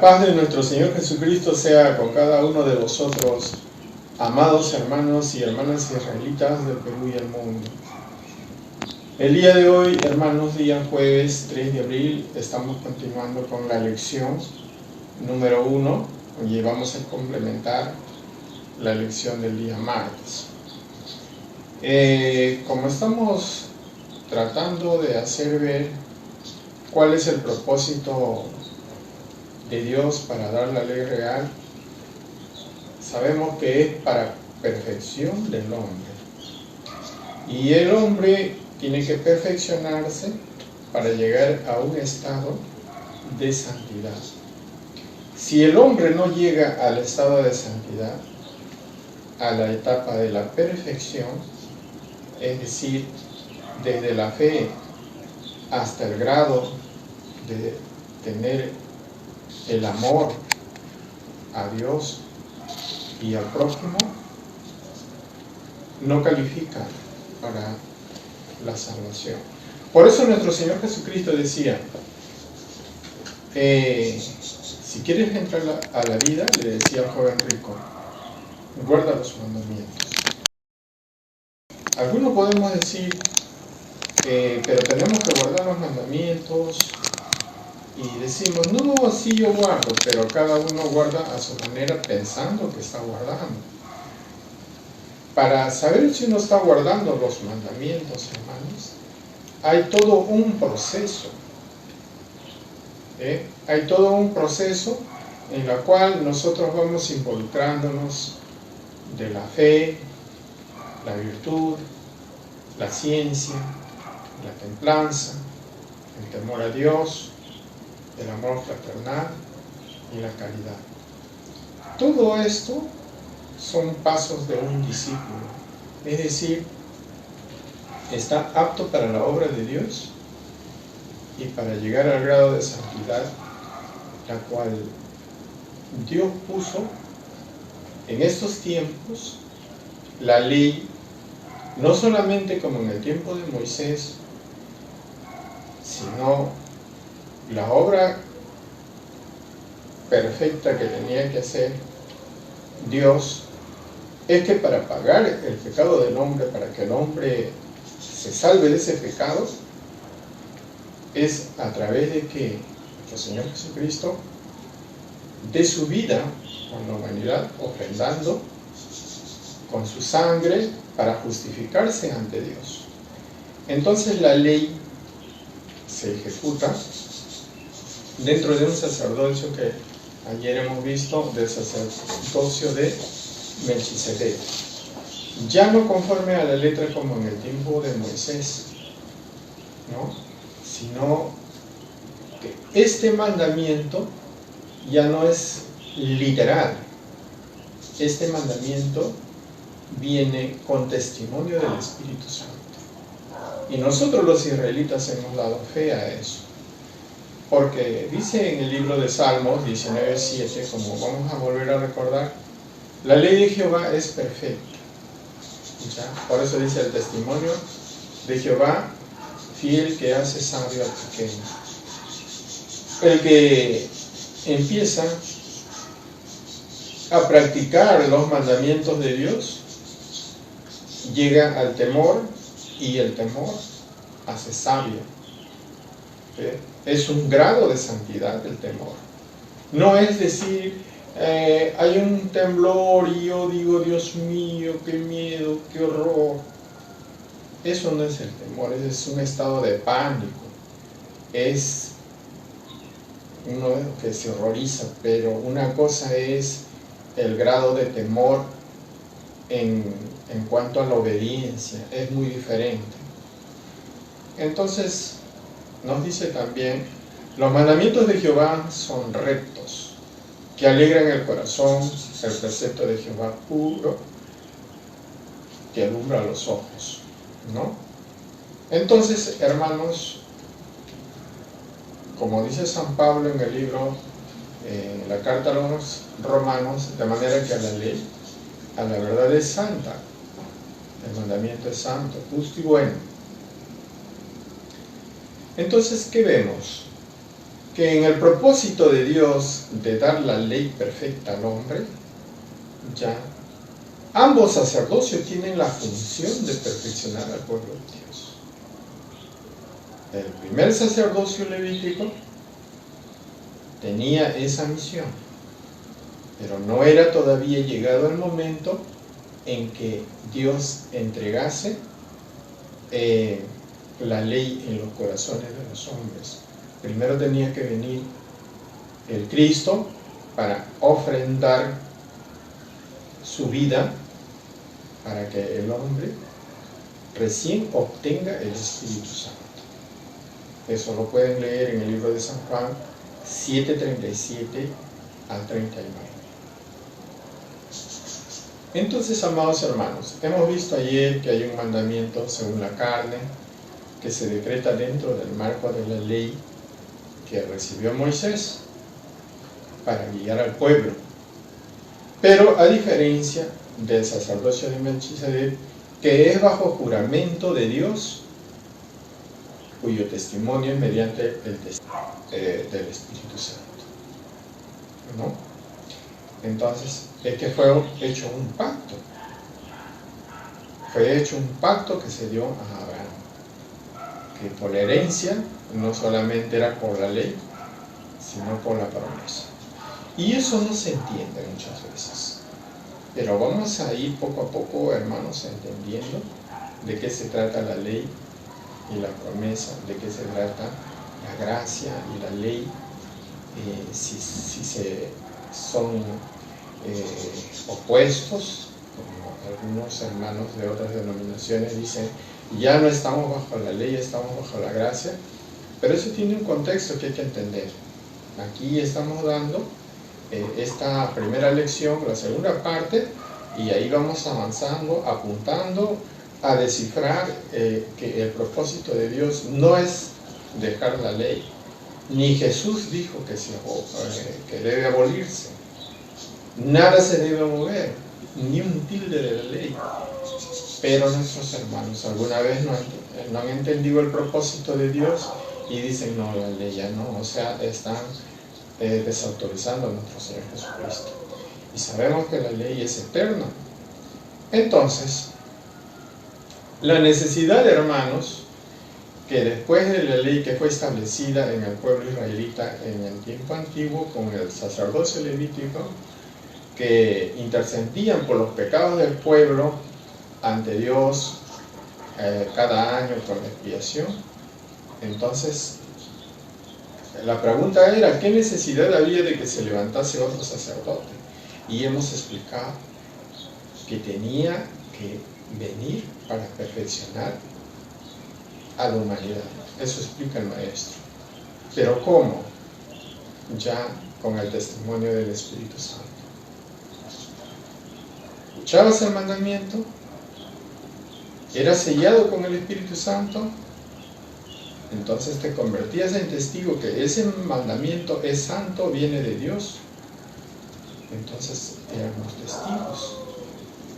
paz de nuestro Señor Jesucristo sea con cada uno de vosotros, amados hermanos y hermanas israelitas del Perú y el mundo. El día de hoy, hermanos, día jueves 3 de abril, estamos continuando con la lección número 1 y vamos a complementar la lección del día martes. Como estamos tratando de hacer ver cuál es el propósito de Dios para dar la ley real, sabemos que es para perfección del hombre. Y el hombre tiene que perfeccionarse para llegar a un estado de santidad. Si el hombre no llega al estado de santidad, a la etapa de la perfección, es decir, desde la fe hasta el grado de tener el amor a Dios y al prójimo, no califica para la salvación. Por eso nuestro Señor Jesucristo decía, si quieres entrar a la vida, le decía al joven rico, guarda los mandamientos. Algunos podemos decir, pero tenemos que guardar los mandamientos, y decimos, no, sí yo guardo, pero cada uno guarda a su manera pensando que está guardando. Para saber si uno está guardando los mandamientos, hermanos, hay todo un proceso. Hay todo un proceso en el cual nosotros vamos involucrándonos de la fe, la virtud, la ciencia, la templanza, el temor a Dios, el amor fraternal y la caridad. Todo esto son pasos de un discípulo, es decir, está apto para la obra de Dios y para llegar al grado de santidad, la cual Dios puso en estos tiempos. La ley, no solamente como en el tiempo de Moisés, sino la obra perfecta que tenía que hacer Dios es que para pagar el pecado del hombre, para que el hombre se salve de ese pecado, es a través de que nuestro Señor Jesucristo dé su vida con la humanidad, ofrendando con su sangre para justificarse ante Dios. Entonces la ley se ejecuta dentro de un sacerdocio que ayer hemos visto, del sacerdocio de Melquisedec, ya no conforme a la letra como en el tiempo de Moisés, ¿no? Sino que este mandamiento ya no es literal. Este mandamiento viene con testimonio del Espíritu Santo. Y nosotros los israelitas hemos dado fe a eso. Porque dice en el libro de Salmos 19:7, como vamos a volver a recordar, la ley de Jehová es perfecta. ¿Ya? Por eso dice el testimonio de Jehová, fiel que hace sabio al pequeño. El que empieza a practicar los mandamientos de Dios, llega al temor, y el temor hace sabio. ¿Sí? Es un grado de santidad el temor. No es decir, hay un temblor y yo digo, Dios mío, qué miedo, qué horror. Eso no es el temor, es un estado de pánico. Es uno que se horroriza, pero una cosa es el grado de temor en cuanto a la obediencia, es muy diferente. Entonces, nos dice también, los mandamientos de Jehová son rectos, que alegran el corazón, el precepto de Jehová puro, que alumbra los ojos, ¿no? Entonces, hermanos, como dice San Pablo en el libro, la carta a los romanos, de manera que a la ley, a la verdad es santa, el mandamiento es santo, justo y bueno. Entonces, ¿qué vemos? que en el propósito de Dios de dar la ley perfecta al hombre, ya ambos sacerdocios tienen la función de perfeccionar al pueblo de Dios. El primer sacerdocio levítico tenía esa misión, pero no era todavía llegado el momento en que Dios entregase la ley en los corazones de los hombres. Primero tenía que venir el Cristo para ofrendar su vida para que el hombre recién obtenga el Espíritu Santo. Eso lo pueden leer en el libro de San Juan 7:37 al 39. Entonces, amados hermanos, hemos visto ayer que hay un mandamiento según la carne que se decreta dentro del marco de la ley que recibió Moisés para guiar al pueblo. Pero a diferencia del sacerdocio de Melquisedec, que es bajo juramento de Dios, cuyo testimonio es mediante el testimonio del Espíritu Santo, ¿no? Entonces, es que fue hecho un pacto. Fue hecho un pacto que se dio a Abraham, que por la herencia no solamente era por la ley, sino por la promesa. Y eso no se entiende muchas veces. Pero vamos a ir poco a poco, hermanos, entendiendo de qué se trata la ley y la promesa, de qué se trata la gracia y la ley, si son opuestos, como algunos hermanos de otras denominaciones dicen, ya no estamos bajo la ley, estamos bajo la gracia, pero eso tiene un contexto que hay que entender. Aquí estamos dando esta primera lección, la segunda parte, y ahí vamos avanzando, apuntando a descifrar que el propósito de Dios no es dejar la ley, ni Jesús dijo que debe abolirse. Nada se debe mover, ni un tilde de la ley. Pero nuestros hermanos alguna vez no han entendido el propósito de Dios y dicen, no, la ley ya no, o sea, están desautorizando a nuestro Señor Jesucristo. Y sabemos que la ley es eterna. Entonces, la necesidad, hermanos, que después de la ley que fue establecida en el pueblo israelita en el tiempo antiguo con el sacerdocio levítico, que intercedían por los pecados del pueblo ante Dios cada año con la expiación. Entonces, la pregunta era, ¿qué necesidad había de que se levantase otro sacerdote? Y hemos explicado que tenía que venir para perfeccionar a la humanidad. Eso explica el maestro. ¿Pero cómo? Ya con el testimonio del Espíritu Santo. ¿Escuchabas el mandamiento? ¿Eras sellado con el Espíritu Santo? Entonces te convertías en testigo que ese mandamiento es santo, viene de Dios. Entonces éramos testigos.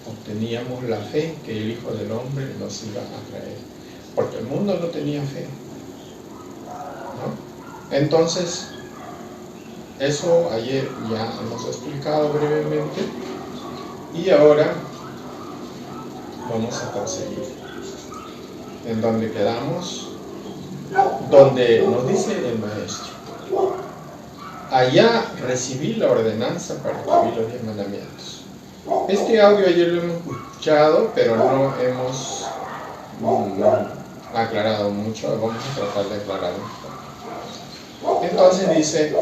Obteníamos la fe que el Hijo del Hombre nos iba a traer. Porque el mundo no tenía fe, ¿no? Entonces, eso ayer ya hemos explicado brevemente. Y ahora vamos a proseguir. En donde quedamos, donde nos dice el maestro, allá recibí la ordenanza para escribir los 10 mandamientos. Este audio ayer lo hemos escuchado, pero no hemos aclarado mucho, vamos a tratar de aclararlo. Entonces dice,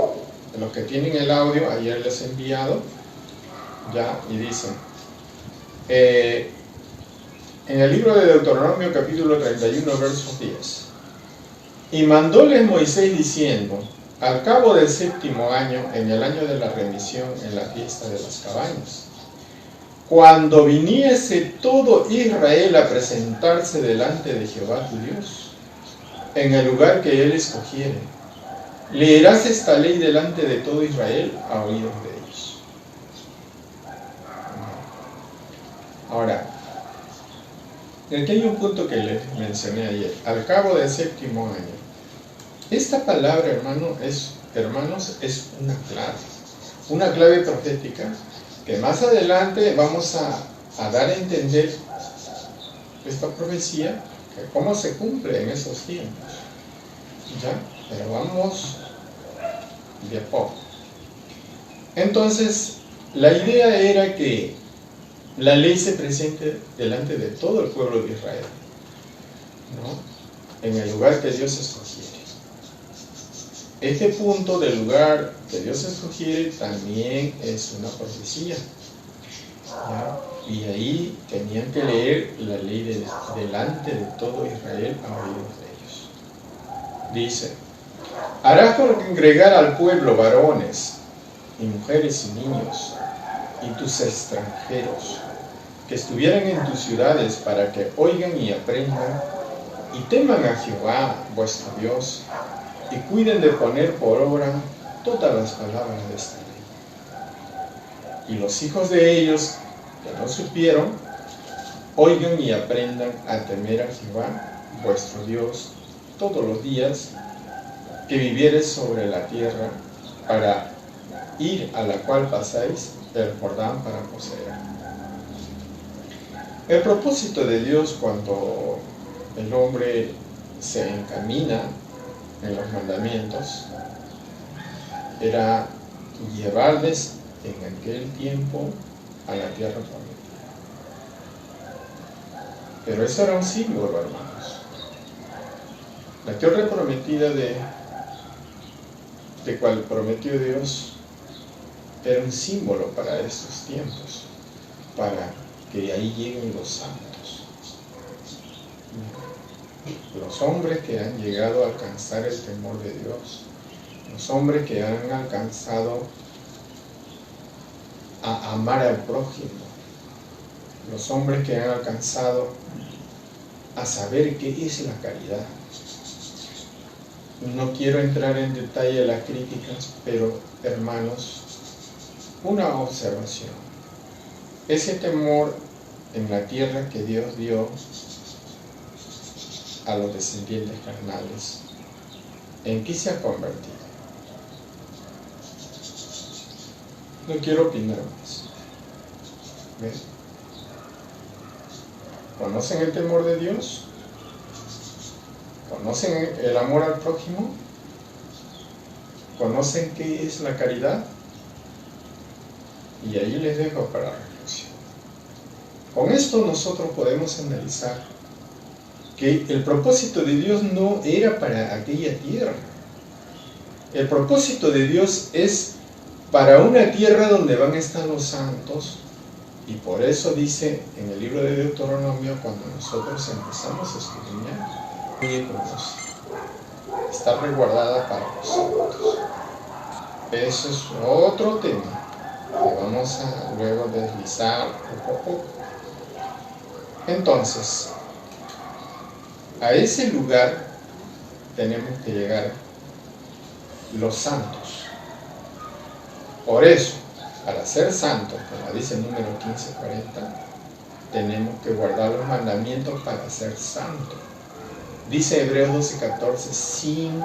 los que tienen el audio, ayer les he enviado, ya, y dice, en el libro de Deuteronomio capítulo 31, versos 10, y mandóles Moisés diciendo, al cabo del 7º año, en el año de la remisión, en la fiesta de las cabañas, cuando viniese todo Israel a presentarse delante de Jehová tu Dios, en el lugar que él escogiere, leerás esta ley delante de todo Israel a oídos de ellos. Ahora, aquí hay un punto que les mencioné ayer, al cabo del 7º año. Esta palabra, hermano, es hermanos, es una clave profética que más adelante vamos a dar a entender esta profecía, que cómo se cumple en esos tiempos. ¿Ya? Pero vamos de a poco. Entonces, la idea era que la ley se presente delante de todo el pueblo de Israel, ¿no? En el lugar que Dios escogiere. Este punto del lugar que Dios escogiere también es una profecía, ¿ya? Y ahí tenían que leer la ley delante de todo Israel a oídos de ellos. Dice: harás congregar al pueblo varones y mujeres y niños y tus extranjeros que estuvieran en tus ciudades, para que oigan y aprendan y teman a Jehová vuestro Dios y cuiden de poner por obra todas las palabras de esta ley. Y los hijos de ellos que no supieron, oigan y aprendan a temer a Jehová vuestro Dios todos los días que vivieres sobre la tierra, para ir a la cual pasáis el Jordán para poseer. El propósito de Dios cuando el hombre se encamina en los mandamientos era llevarles en aquel tiempo a la tierra prometida. Pero eso era un símbolo, hermanos. La tierra prometida de cual prometió Dios era un símbolo para estos tiempos, para que ahí lleguen los santos, los hombres que han llegado a alcanzar el temor de Dios, los hombres que han alcanzado a amar al prójimo, los hombres que han alcanzado a saber qué es la caridad. No quiero entrar en detalle de las críticas, pero hermanos, una observación. Ese temor en la tierra que Dios dio a los descendientes carnales, ¿en qué se ha convertido? No quiero opinar más. ¿Ven? ¿Conocen el temor de Dios? ¿Conocen el amor al prójimo? ¿Conocen qué es la caridad? Y ahí les dejo para reflexión. Con esto nosotros podemos analizar que el propósito de Dios no era para aquella tierra. El propósito de Dios es para una tierra donde van a estar los santos, y por eso dice en el libro de Deuteronomio, cuando nosotros empezamos a escudriñar, está resguardada para los santos. Eso es otro tema que vamos a luego deslizar poco a poco. Entonces, a ese lugar tenemos que llegar los santos. Por eso, para ser santos, como dice el número 1540, tenemos que guardar los mandamientos para ser santos. Dice Hebreos 12:14, sin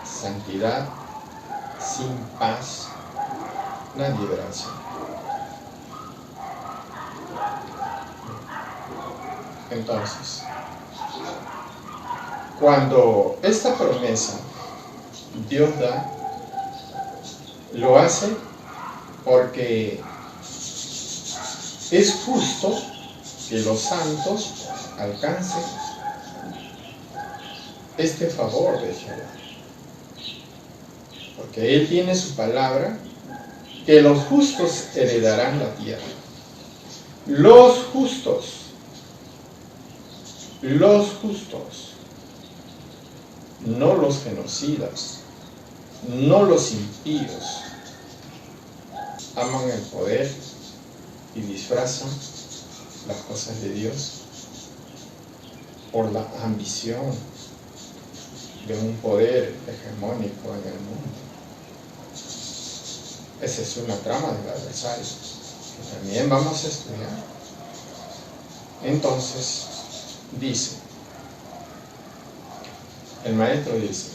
santidad, sin paz, nadie verá al Señor. Entonces, cuando esta promesa Dios da, lo hace porque es justo que los santos alcancen este favor de Jehová, porque Él tiene su palabra, que los justos heredarán la tierra. Los justos, no los genocidas, no los impíos, aman el poder y disfrazan las cosas de Dios por la ambición de un poder hegemónico en el mundo. Esa es una trama del adversario que también vamos a estudiar. Entonces, dice, el maestro dice,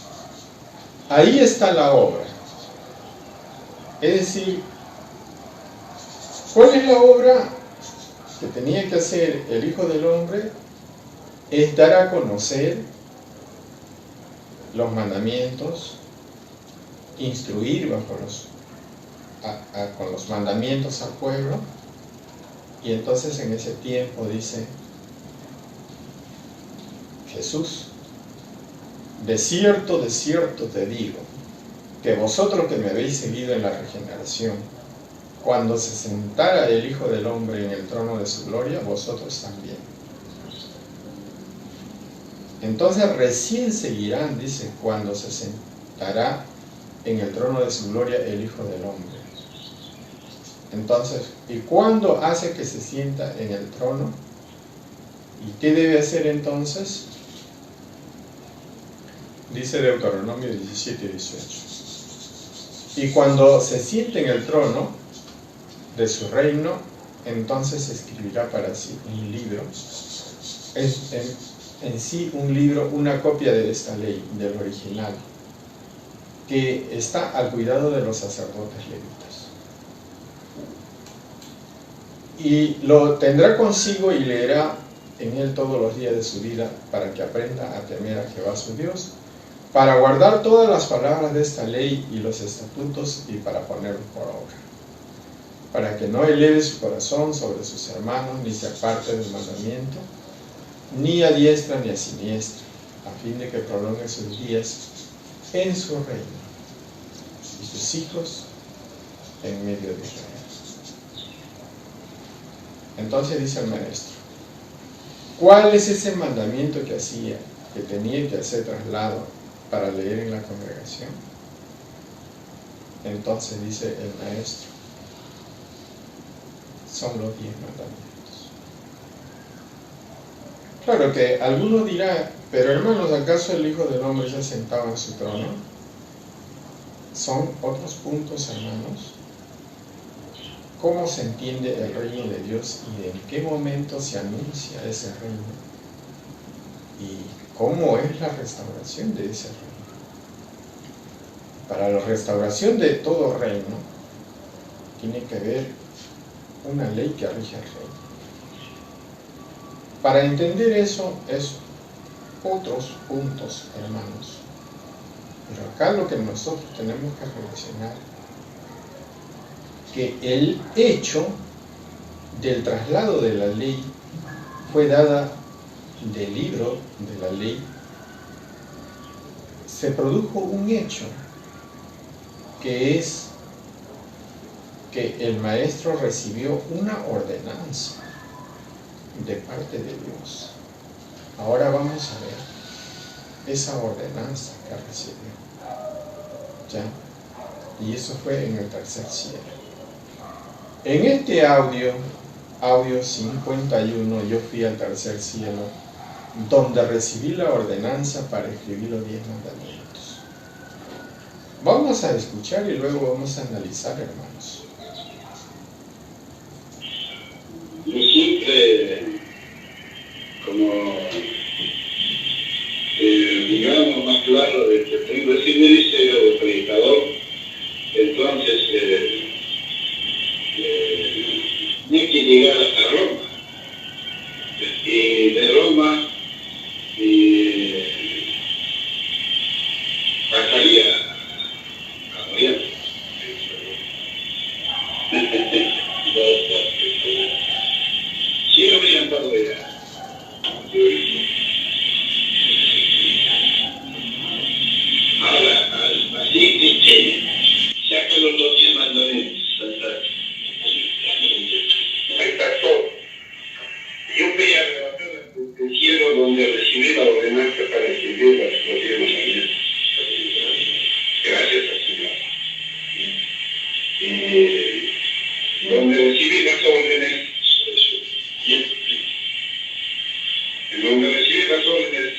ahí está la obra. Es decir, ¿cuál es la obra que tenía que hacer el Hijo del Hombre? Es dar a conocer los mandamientos, instruir con los mandamientos al pueblo. Y entonces en ese tiempo dice Jesús: de cierto te digo, que vosotros que me habéis seguido en la regeneración, cuando se sentara el Hijo del Hombre en el trono de su gloria, vosotros también. Entonces recién seguirán, dice, cuando se sentará en el trono de su gloria el Hijo del Hombre. Entonces, ¿y cuándo hace que se sienta en el trono? ¿Y qué debe hacer entonces? Dice Deuteronomio 17 y 18. Y cuando se siente en el trono de su reino, entonces escribirá para sí un libro. En sí un libro, una copia de esta ley, del original, que está al cuidado de los sacerdotes levitas. Y lo tendrá consigo y leerá en él todos los días de su vida, para que aprenda a temer a Jehová su Dios, para guardar todas las palabras de esta ley y los estatutos, y para ponerlos por obra, para que no eleve su corazón sobre sus hermanos, ni se aparte del mandamiento, ni a diestra ni a siniestra, a fin de que prolongue sus días en su reino, y sus hijos en medio de Israel. Entonces dice el maestro, ¿cuál es ese mandamiento que tenía que hacer traslado para leer en la congregación? Entonces dice el maestro, son los 10 mandamientos. Claro que alguno dirá, pero hermanos, ¿acaso el Hijo del Hombre ya sentado en su trono? Son otros puntos, hermanos. ¿Cómo se entiende el reino de Dios y en qué momento se anuncia ese reino? ¿Y cómo es la restauración de ese reino? Para la restauración de todo reino, tiene que haber una ley que rige el reino. Para entender eso, es otros puntos, hermanos. Pero acá lo que nosotros tenemos que relacionar, que el hecho del traslado de la ley fue dada del libro de la ley. Se produjo un hecho, que es que el maestro recibió una ordenanza de parte de Dios. Ahora vamos a ver esa ordenanza que recibió, ¿ya? Y eso fue en el tercer cielo. En este audio 51, yo fui al tercer cielo, donde recibí la ordenanza para escribir los 10 mandamientos. Vamos a escuchar y luego vamos a analizar, hermanos. Yo siempre, como digamos más claro de que tengo, si me dice el predicador, entonces hay que llegar hasta Roma, y de Roma pasaría a Oriente. Sí, no me han dado idea. Ahora, así que saca los 10 mandamientos. Ahí está todo. Yo voy a arrebatar el cielo donde recibí la ordenanza para escribir los 10 mandamientos. Gracias al Señor. Donde recibí las órdenes, en donde recibí las órdenes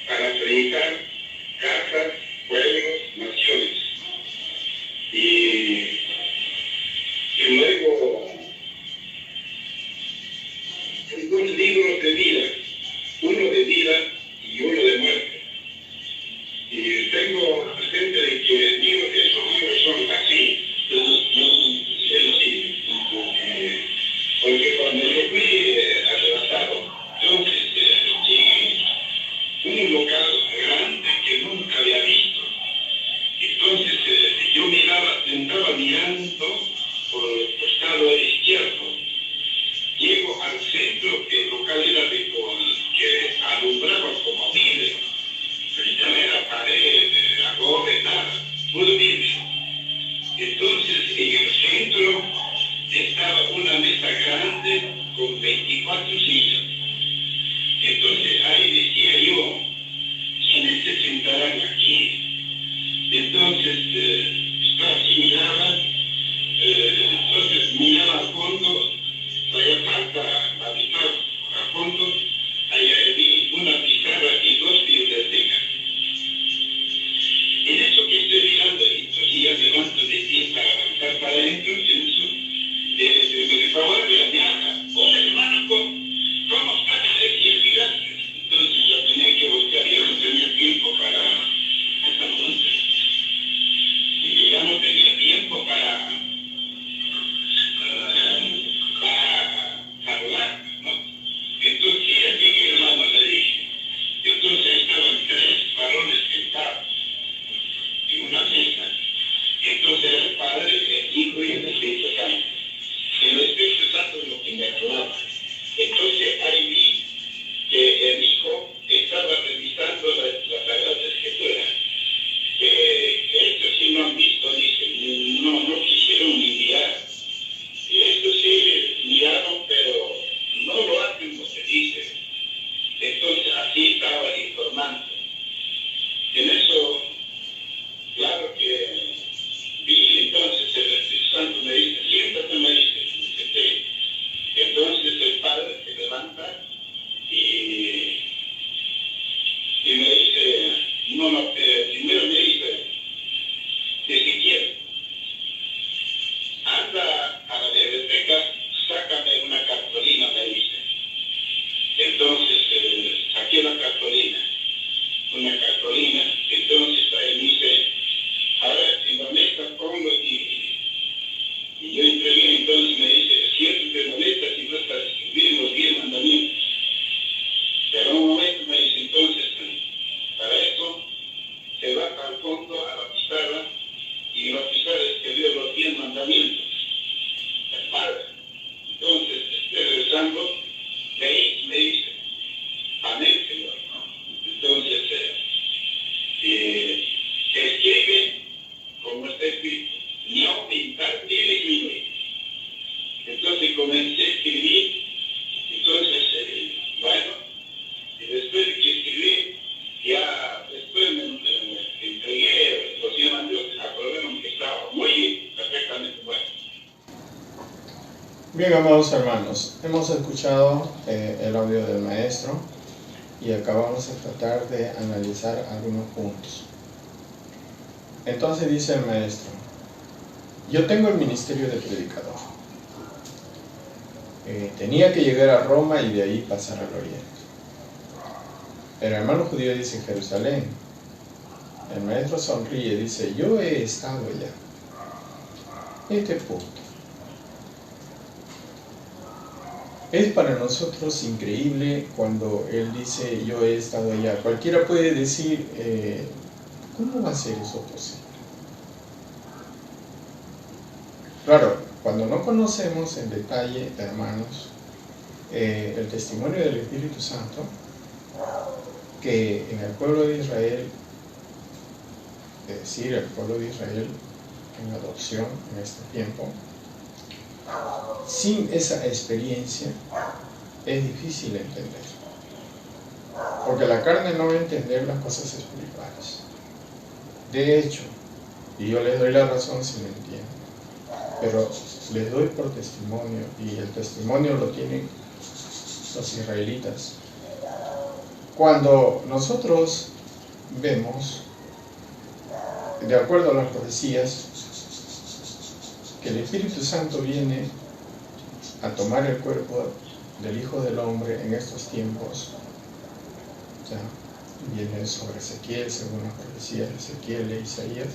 para predicar casas, pueblos, naciones. Y luego hay 2 libros de vida, uno de vida y uno de muerte. Y tengo adentro estaba una mesa grande con 24 sillas. Entonces ahí decía yo, ¿quiénes se sentarán aquí? Entonces estaba así, miraba, entonces miraba a fondo, allá falta la mitad a fondo, allá vi una pizarra y 2 bibliotecas. En eso que estoy mirando, y ya levanto de pie para avanzar para adentro, en eso, de favor de la ñaja, hola hermano, ¿cómo están? Y gigante. Entonces ya tenía que buscar, ya no tenía tiempo para esa cosa. Y ya no tenía tiempo para hablar, ¿no? Entonces ya llegué, hermano, le dije. Entonces estaban 3 varones sentados en una mesa. Entonces el Padre, el Hijo y el Espíritu Santo. El Espíritu Santo es lo que me hablaba. Entonces ahí vi que el Hijo estaba revisando la Sagrada Escritura. Que estos sí no han visto, dicen, no quisieron enviar. Y estos sí miraron, pero no lo hacen lo que dicen. Entonces así estaba informando. En eso, claro que vi, entonces el Espíritu Santo me dice, siéntate, me dice, senté. Entonces el Padre se levanta y me dice, primero me dice, Ezequiel, anda a la biblioteca, sácame una cartulina, me dice. Entonces saqué una cartulina, entonces ahí me dice, a ver, en la mesa pongo y yo entregué, entonces me dice, siéntate en la mesa y vas a escribir los 10 mandamientos. Pero un momento me dice, entonces, para eso, se va al fondo a la pizarra y en la pizarra escribió los 10 mandamientos. El Padre. Entonces, regresando, de ahí me dice, amén, Señor. Entonces, escribe como está escrito, ni aumentar ni disminuir. Entonces comencé a escribir, entonces, bueno, y después de que escribí, ya después me entregué los 10 mandamientos, acordaron que estaba muy perfectamente bueno. Bien, amados hermanos, hemos escuchado el audio del maestro y acabamos de tratar de analizar algunos puntos. Entonces dice el maestro, yo tengo el ministerio de predicador. Tenía que llegar a Roma y de ahí pasar al Oriente. El hermano judío dice Jerusalén. El maestro sonríe y dice, yo he estado allá. Este punto es para nosotros increíble cuando él dice, yo he estado allá. Cualquiera puede decir, ¿cómo va a ser eso posible? Claro, cuando no conocemos en detalle, hermanos, el testimonio del Espíritu Santo, que en el pueblo de Israel, es decir, el pueblo de Israel en adopción en este tiempo, sin esa experiencia es difícil entender, porque la carne no va a entender las cosas espirituales. De hecho, y yo les doy la razón si me entienden, pero les doy por testimonio, y el testimonio lo tienen los israelitas. Cuando nosotros vemos, de acuerdo a las profecías, que el Espíritu Santo viene a tomar el cuerpo del Hijo del Hombre en estos tiempos, ya viene sobre Ezequiel, según las profecías de Ezequiel e Isaías,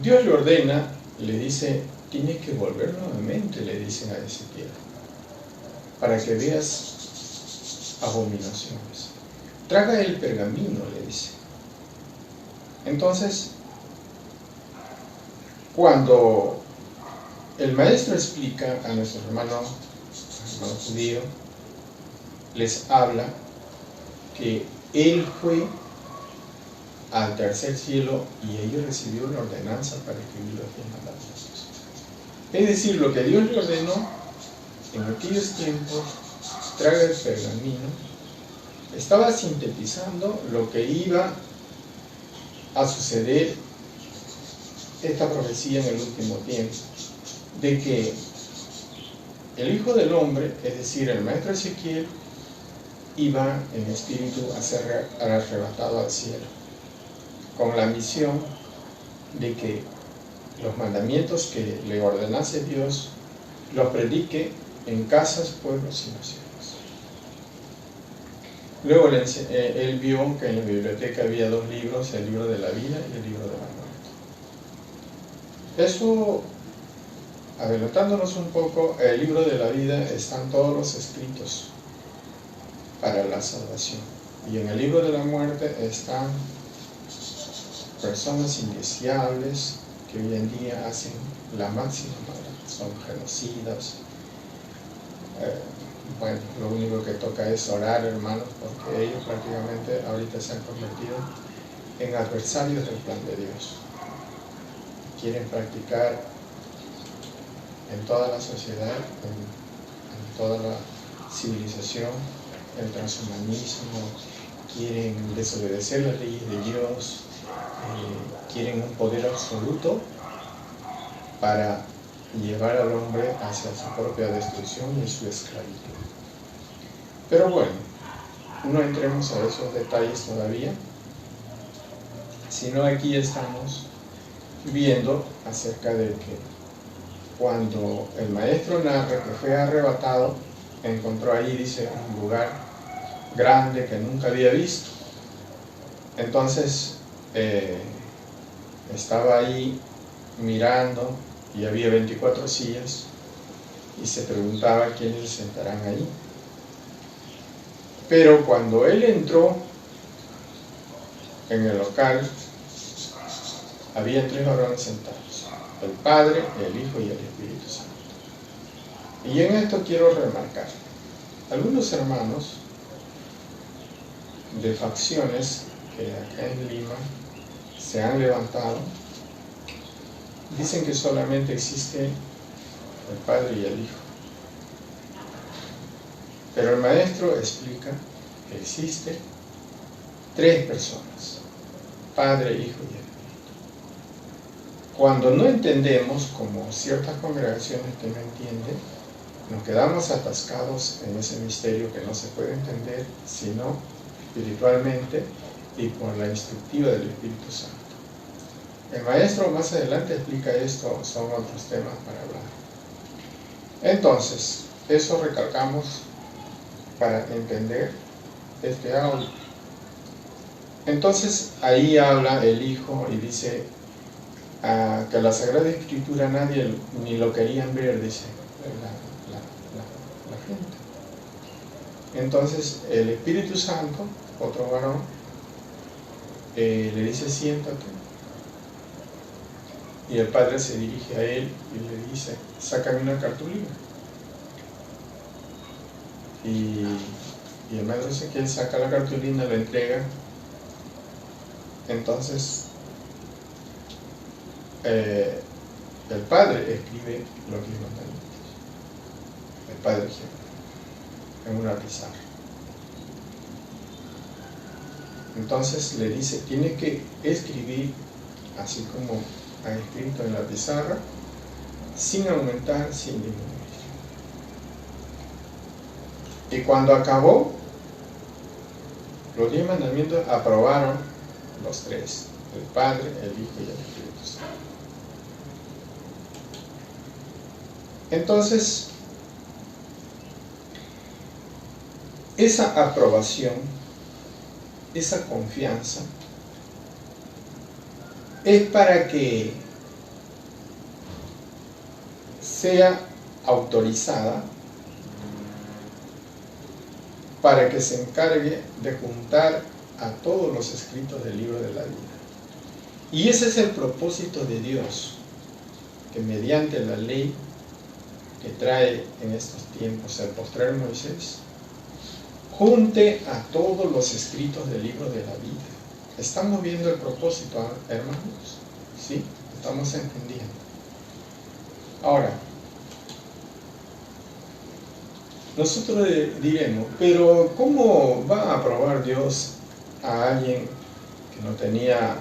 Dios le ordena, le dice, tienes que volver nuevamente, le dicen a Ezequiel, para que veas abominaciones. Traga el pergamino, le dice. Entonces, cuando el maestro explica a nuestros hermanos judíos, les habla que él fue al tercer cielo y ahí recibió la ordenanza para escribir los 10 mandamientos. Es decir, lo que Dios le ordenó en aquellos tiempos, traga el pergamino, estaba sintetizando lo que iba a suceder, esta profecía en el último tiempo, de que el Hijo del Hombre, es decir, el maestro Ezequiel, iba en espíritu a ser arrebatado al cielo, con la misión de que los mandamientos que le ordenase Dios los predique en casas, pueblos y naciones. Luego él vio que en la biblioteca había 2 libros, el libro de la vida y el libro de la muerte. Eso, adelantándonos un poco, el libro de la vida están todos los escritos para la salvación. Y en el libro de la muerte están personas indeseables que hoy en día hacen la máxima maldad, son genocidas. Bueno, lo único que toca es orar, hermanos, porque ellos prácticamente ahorita se han convertido en adversarios del plan de Dios. Quieren practicar en toda la sociedad, en toda la civilización, el transhumanismo, quieren desobedecer las leyes de Dios, quieren un poder absoluto para llevar al hombre hacia su propia destrucción y su esclavitud. Pero bueno, no entremos a esos detalles todavía, sino aquí estamos viendo acerca de que cuando el maestro narra que fue arrebatado, encontró ahí, dice, un lugar grande que nunca había visto. Entonces estaba ahí mirando y había 24 sillas y se preguntaba quiénes se sentarán ahí. Pero cuando él entró en el local, había 3 varones sentados: el Padre, el Hijo y el Espíritu Santo. Y en esto quiero remarcar, algunos hermanos de facciones que acá en Lima se han levantado, dicen que solamente existe el Padre y el Hijo. Pero el maestro explica que existe 3 personas: Padre, Hijo y Espíritu. Cuando no entendemos, como ciertas congregaciones que no entienden, nos quedamos atascados en ese misterio que no se puede entender sino espiritualmente y por la instructiva del Espíritu Santo. El maestro más adelante explica esto, son otros temas para hablar. Entonces, eso recalcamos para entender este audio. Entonces, ahí habla el Hijo y dice que la Sagrada Escritura nadie ni lo querían ver, dice la gente. Entonces, el Espíritu Santo, otro varón, le dice: siéntate. Y el Padre se dirige a él y le dice: sácame una cartulina. Y el maestro Ezequiel saca la cartulina, la entrega. Entonces el Padre escribe los 10 mandamientos, el Padre Jehová, en una pizarra. Entonces le dice: tienes que escribir así como ha escrito en la pizarra, sin aumentar, sin disminuir. Y cuando acabó, los 10 mandamientos aprobaron los 3, el Padre, el Hijo y el Espíritu Santo. Entonces, esa aprobación, esa confianza, es para que sea autorizada, para que se encargue de juntar a todos los escritos del libro de la vida. Y ese es el propósito de Dios, que mediante la ley que trae en estos tiempos el postrer Moisés, junte a todos los escritos del libro de la vida. ¿Estamos viendo el propósito, hermanos? ¿Sí? Estamos entendiendo. Ahora, nosotros diremos, pero ¿cómo va a aprobar Dios a alguien que no tenía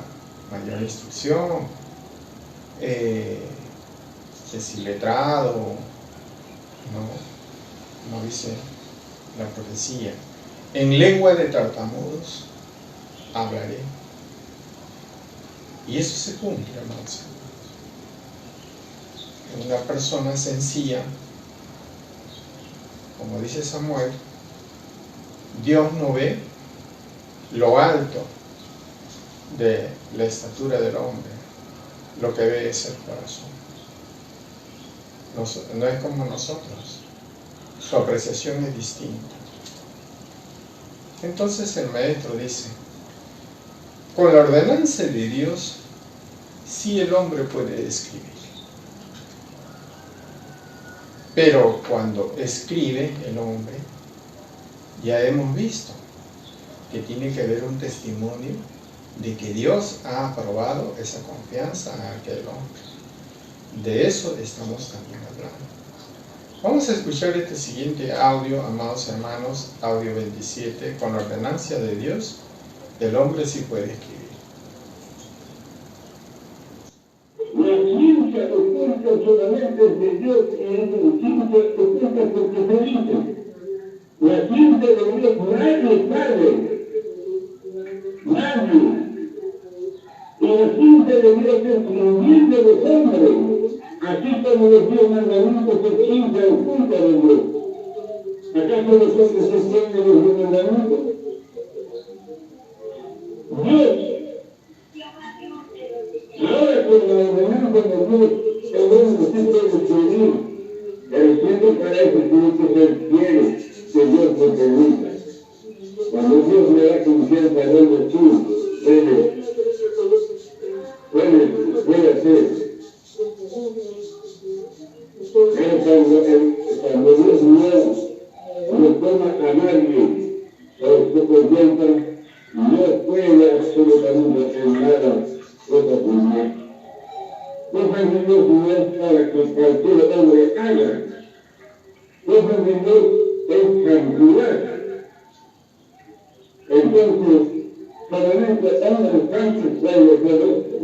mayor instrucción, es iletrado, no dice la profecía? En lengua de tartamudos hablaré. Y eso se cumple, hermanos. Una persona sencilla, como dice Samuel, Dios no ve lo alto de la estatura del hombre, lo que ve es el corazón. No es como nosotros, su apreciación es distinta. Entonces el maestro dice, con la ordenanza de Dios, sí el hombre puede escribir. Pero cuando escribe el hombre, ya hemos visto que tiene que haber un testimonio de que Dios ha aprobado esa confianza a aquel hombre. De eso estamos también hablando. Vamos a escuchar este siguiente audio, amados hermanos, audio 27, con la ordenanza de Dios, el hombre sí puede escribir. La ciencia oculta solamente es de Dios y es la ciencia oculta porque se dice. La ciencia de Dios nadie sabe. Nadie. Y la ciencia de Dios es invierte de los hombres. Así como los 10 mandamientos es ciencia oculta de Dios. ¿Acaso los hombres entienden los 10 mandamientos? Dios. Ahora con la ordenanza de Dios, el hombre sí puede escribir. El cielo para eso tiene que ser fiel, que Dios lo permita. Cuando Dios le da confianza al hombre, tú puede hacer. Pero cuando Dios no toma a nadie para su confianza, no puede absolutamente en nada cosa primera. Cosa de Dios no es para que cualquier hombre haga. Cosa de Dios es santidad. Entonces, solamente hombres santos pueden hacer esto.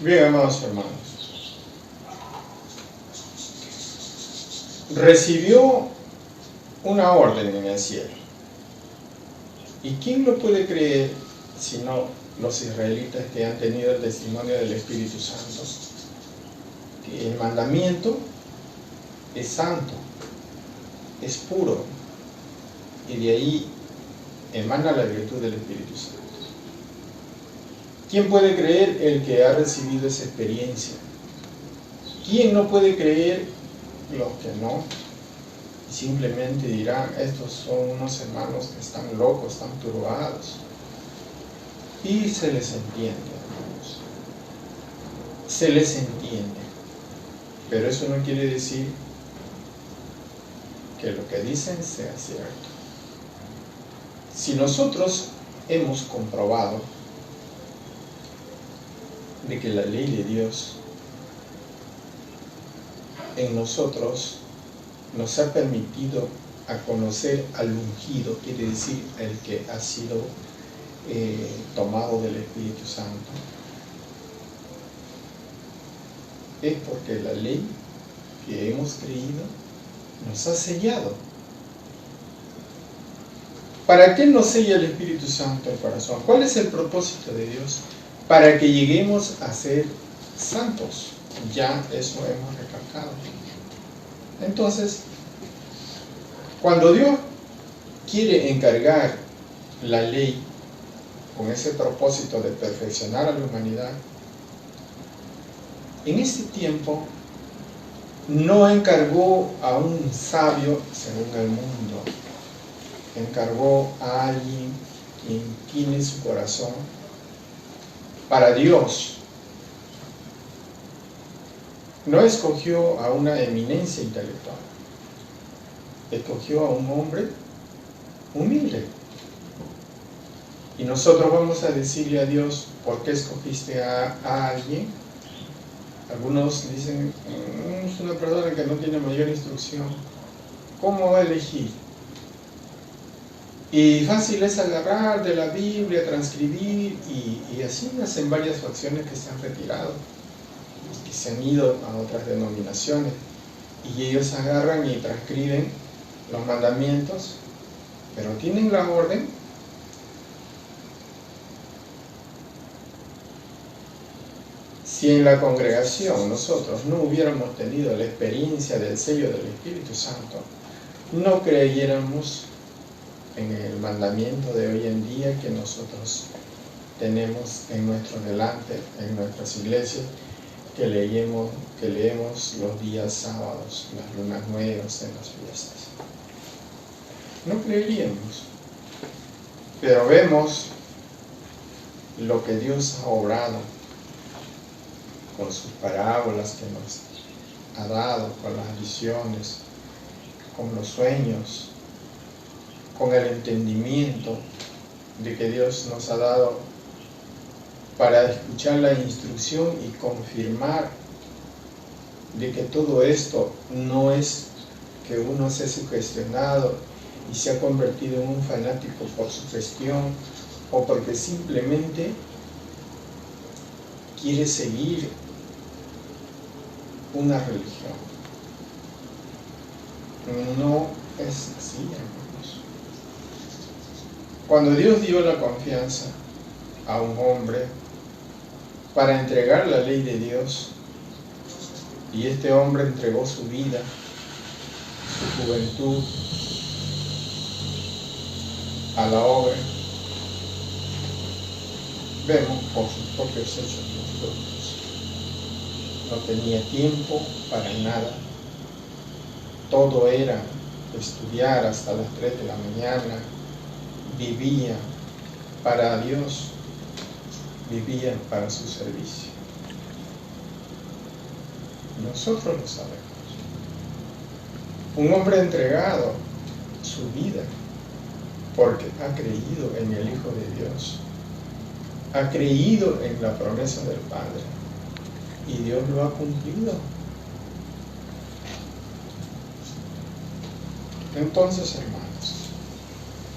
Bien, amados hermanos. Recibió una orden en el cielo. ¿Y quién lo puede creer sino los israelitas que han tenido el testimonio del Espíritu Santo? Que el mandamiento es santo, es puro, y de ahí emana la virtud del Espíritu Santo. ¿Quién puede creer? El que ha recibido esa experiencia. ¿Quién no puede creer? Los que no. Simplemente dirán, estos son unos hermanos que están locos, están turbados. Y se les entiende, hermanos. Se les entiende. Pero eso no quiere decir que lo que dicen sea cierto. Si nosotros hemos comprobado de que la ley de Dios en nosotros nos ha permitido a conocer al ungido, quiere decir el que ha sido tomado del Espíritu Santo, es porque la ley que hemos creído nos ha sellado. ¿Para qué nos sella el Espíritu Santo el corazón? ¿Cuál es el propósito de Dios? Para que lleguemos a ser santos. Ya eso hemos recalcado. Entonces, cuando Dios quiere encargar la ley con ese propósito de perfeccionar a la humanidad, en este tiempo no encargó a un sabio según el mundo, encargó a alguien quien tiene su corazón para Dios. No escogió a una eminencia intelectual, escogió a un hombre humilde, Y nosotros vamos a decirle a Dios, ¿por qué escogiste a alguien? Algunos dicen, es una persona que no tiene mayor instrucción. ¿Cómo va a elegir? Y fácil es agarrar de la Biblia, transcribir, y así hacen varias facciones que se han retirado, que se han ido a otras denominaciones. Y ellos agarran y transcriben los mandamientos, pero tienen la orden. Si en la congregación nosotros no hubiéramos tenido la experiencia del sello del Espíritu Santo, no creyéramos en el mandamiento de hoy en día que nosotros tenemos en nuestro delante, en nuestras iglesias, que leemos los días sábados, las lunas nuevas, en las fiestas. No creeríamos, pero vemos lo que Dios ha obrado con sus parábolas que nos ha dado, con las visiones, con los sueños, con el entendimiento de que Dios nos ha dado para escuchar la instrucción y confirmar de que todo esto no es que uno se ha sugestionado y se ha convertido en un fanático por su gestión o porque simplemente quiere seguir una religión. No es así, hermanos. Cuando Dios dio la confianza a un hombre para entregar la ley de Dios, y este hombre entregó su vida, su juventud a la obra, vemos por sus propios hechos los frutos. No tenía tiempo para nada, todo era estudiar hasta las 3 de la mañana, vivía para Dios, vivía para su servicio. Nosotros lo sabemos. Un hombre entregado su vida porque ha creído en el Hijo de Dios, ha creído en la promesa del Padre y Dios lo ha cumplido. Entonces, hermanos,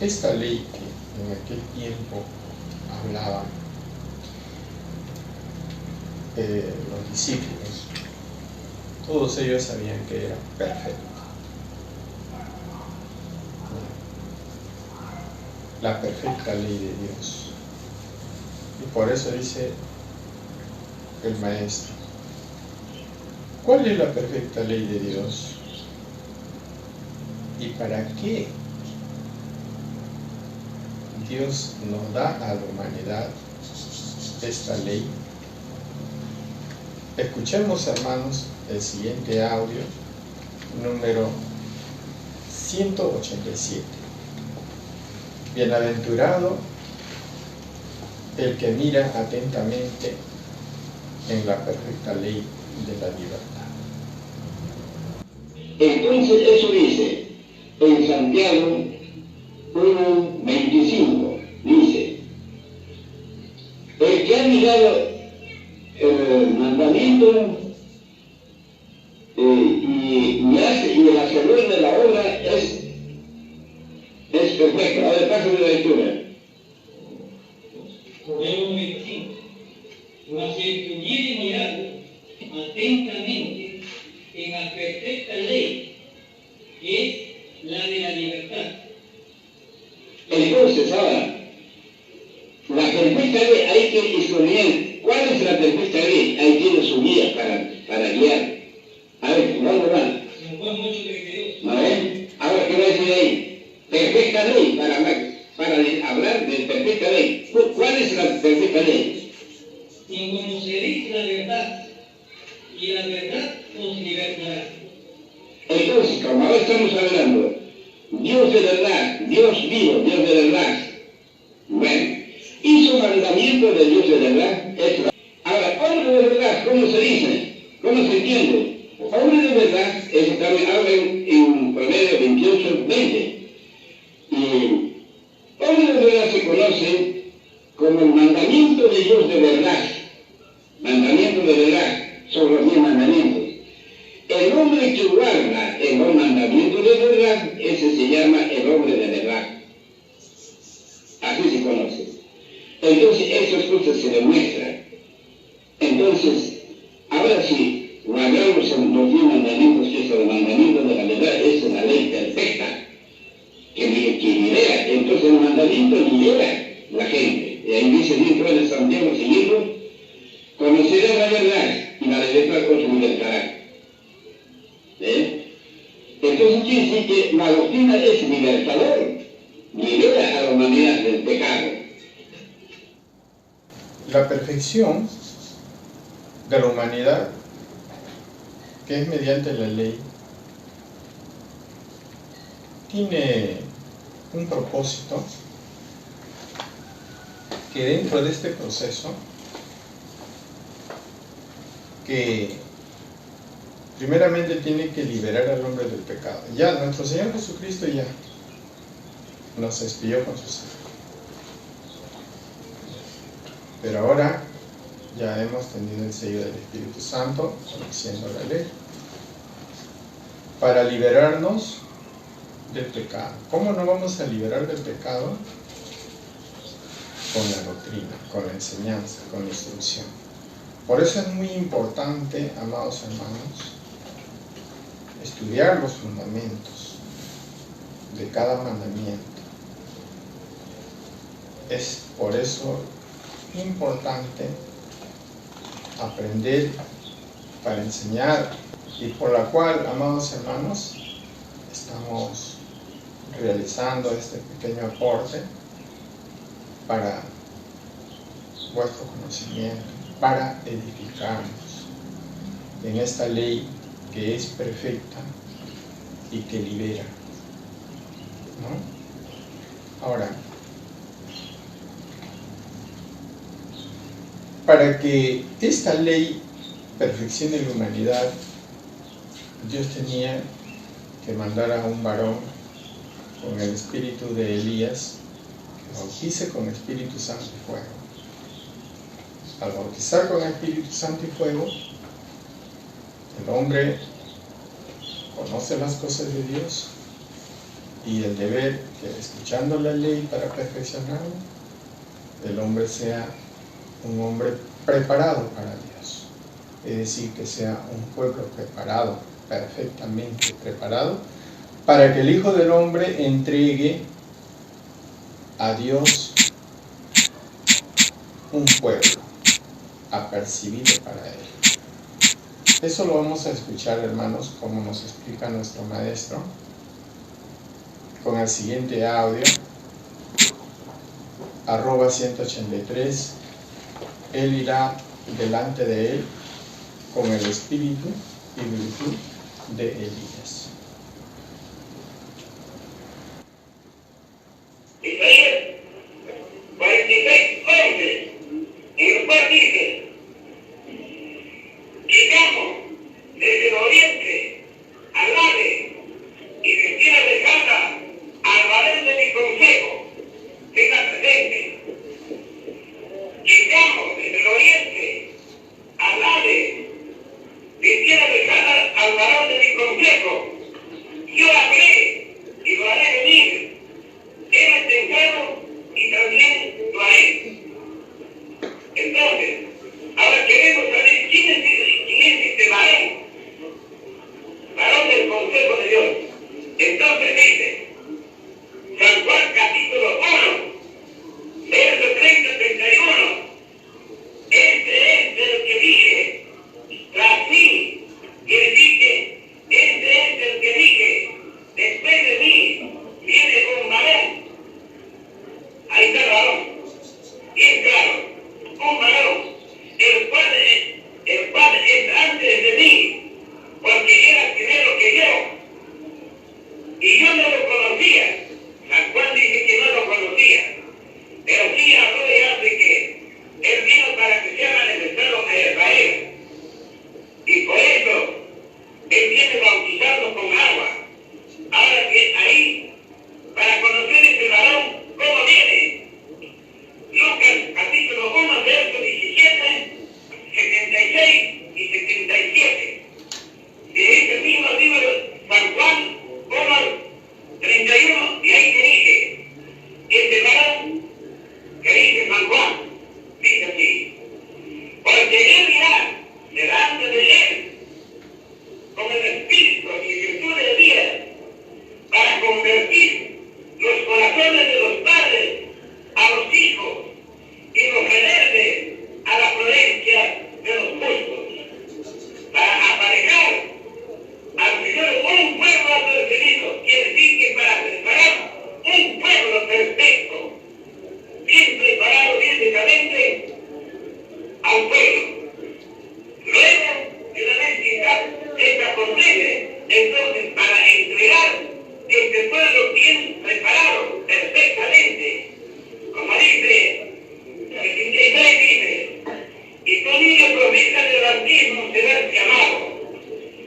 esta ley que en aquel tiempo hablaban los discípulos, todos ellos sabían que era perfecta. La perfecta ley de Dios. Y por eso dice el maestro, ¿cuál es la perfecta ley de Dios? ¿Y para qué Dios nos da a la humanidad esta ley? Escuchemos, hermanos, el siguiente audio, número 187. Bienaventurado el que mira atentamente en la perfecta ley de la libertad. Entonces eso dice en Santiago 1:25, dice, el que ha mirado el mandamiento y el hacedor de la obra es perfecto. A ver, pásame la lectura. 1:25. Mas el que hubiere mirado atentamente en la perfecta ley, que es la de la libertad. Entonces, ahora, la perfecta ley, hay que escoger cuál es la perfecta ley. Ahí tiene su guía para guiar. A ver, vamos a ver. Juan 8:32. A ver, ahora, ¿qué va a decir ahí? Perfecta ley, para hablar de perfecta ley. ¿Cuál es la perfecta ley? Y conoceréis la verdad, y la verdad os libertará. Entonces, como ahora estamos hablando, Dios de verdad, Dios vivo, Dios de verdad. Bueno, hizo mandamiento de Dios de verdad. Ahora, hombre de verdad, ¿cómo se dice? ¿Cómo se entiende? Hombre de verdad, eso también habla en Proverbios 28:20. Y hombre de verdad se conoce mandamientos de verdad, son los 10 mandamientos. El hombre que guarda en los mandamientos de verdad, ese se llama el hombre de verdad. Así se conoce. Entonces, esas cosas se demuestran. Entonces, ahora sí, guardamos los 10 mandamientos, que son los mandamientos de la verdad, es una ley perfecta, que libera. Entonces, los mandamientos liberan la gente. Y ahí dice dentro de Santiago siguiendo, conocerás la verdad y la verdad os libertará. Entonces quiere decir que la doctrina es libertador, libera a la humanidad del pecado. La perfección de la humanidad, que es mediante la ley, tiene un propósito que dentro de este proceso, que primeramente tiene que liberar al hombre del pecado. Ya nuestro Señor Jesucristo ya nos expió con su sangre. Pero ahora ya hemos tenido el sello del Espíritu Santo, conociendo la ley, para liberarnos del pecado. ¿Cómo no vamos a liberar del pecado? Con la doctrina, con la enseñanza, con la instrucción. Por eso es muy importante, amados hermanos, estudiar los fundamentos de cada mandamiento. Es por eso importante aprender para enseñar, y por la cual, amados hermanos, estamos realizando este pequeño aporte para vuestro conocimiento, para edificarnos en esta ley que es perfecta y que libera, ¿no? Ahora, para que esta ley perfeccione la humanidad, Dios tenía que mandar a un varón con el espíritu de Elías, que bautice con Espíritu Santo y fuego. Al bautizar con Espíritu Santo y fuego, el hombre conoce las cosas de Dios y el deber que, escuchando la ley para perfeccionarlo, el hombre sea un hombre preparado para Dios. Es decir, que sea un pueblo preparado, perfectamente preparado, para que el Hijo del Hombre entregue a Dios un pueblo apercibido para Él. Eso lo vamos a escuchar, hermanos, como nos explica nuestro maestro, con el siguiente audio, @183, Él irá delante de él con el espíritu y virtud de Elías. Isaías 46:11, en el cual dice: llegamos desde el oriente al ave y de tierra lejana al varón de mi consejo. Tenga presente, llegamos desde el oriente al ave de tierra lejana al varón de mi consejo. Yo hablé y lo haré venir. Él ha tentado y también lo haré. Entonces, ahora queremos saber quién es este varón, varón del consejo de Dios. Entonces dice, San Juan capítulo 1, verso 30-31, este es el que dije, tras mí, quiere decir que este es el que dije, después de mí viene un varón. Ahí está el varón, bien claro, un varón, el cual es antes de mí, porque era primero que yo, y yo no lo conocía. San Juan dice que no lo conocía, pero sí habló ya de que él vino para que sea manifestado a Israel, y por eso él viene bautizando con agua. Ahora que ahí, para conocer ese varón, ¿cómo viene? Lucas capítulo 1, verso 17, 76 que Él irá delante de Él con el espíritu y virtud de Elías para convertir los corazones de los padres a los hijos y los rebeldes a la prudencia de los justos, para aparejar al Señor un pueblo apercibido, quiere decir que para preparar un pueblo perfecto, bien preparado físicamente al pueblo. Luego, de una vez que esta promete, entonces para entregar este pueblo bien preparado perfectamente, como dice el 53 dice, y todo niño promesa del bautismo será llamado,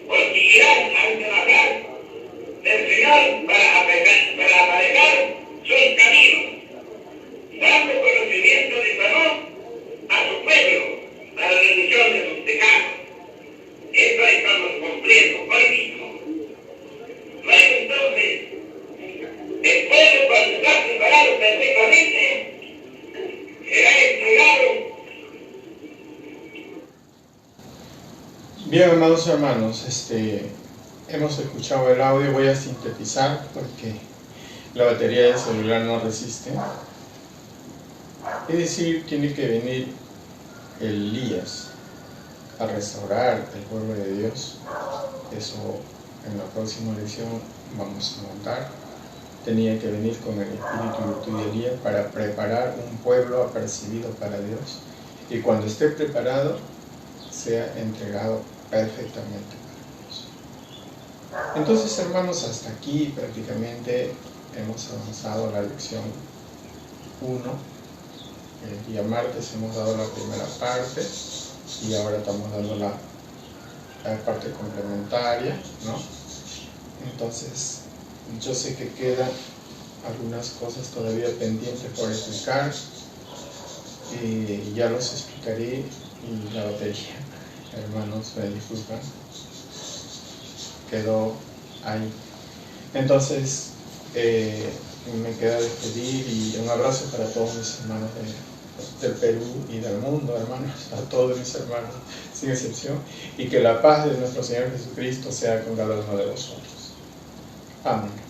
porque irán ante la paz del Señor para aparejar sus caminos, dando conocimiento de varón a su pueblo para la remisión de sus pecados. Esto estamos cumpliendo hoy mismo. Luego entonces, el pueblo cuando está preparado perfectamente, será entregado. Bien, amados hermanos, hemos escuchado el audio. Voy a sintetizar porque la batería del celular no resiste. Es decir, tiene que venir Elías a restaurar el pueblo de Dios. Eso en la próxima lección vamos a montar. Tenía que venir con el espíritu y virtud de Elías para preparar un pueblo apercibido para Dios, y cuando esté preparado sea entregado perfectamente para Dios. Entonces, hermanos, hasta aquí prácticamente hemos avanzado la lección 1. El día martes hemos dado la primera parte y ahora estamos dando la parte complementaria, ¿no? Entonces, yo sé que quedan algunas cosas todavía pendientes por explicar, y ya los explicaré. Y la batería, hermanos, me disculpan, quedó ahí. Entonces, me queda despedir y un abrazo para todos mis hermanos del Perú y del mundo, hermanos, a todos mis hermanos, sin excepción, y que la paz de nuestro Señor Jesucristo sea con cada uno de vosotros. Amén.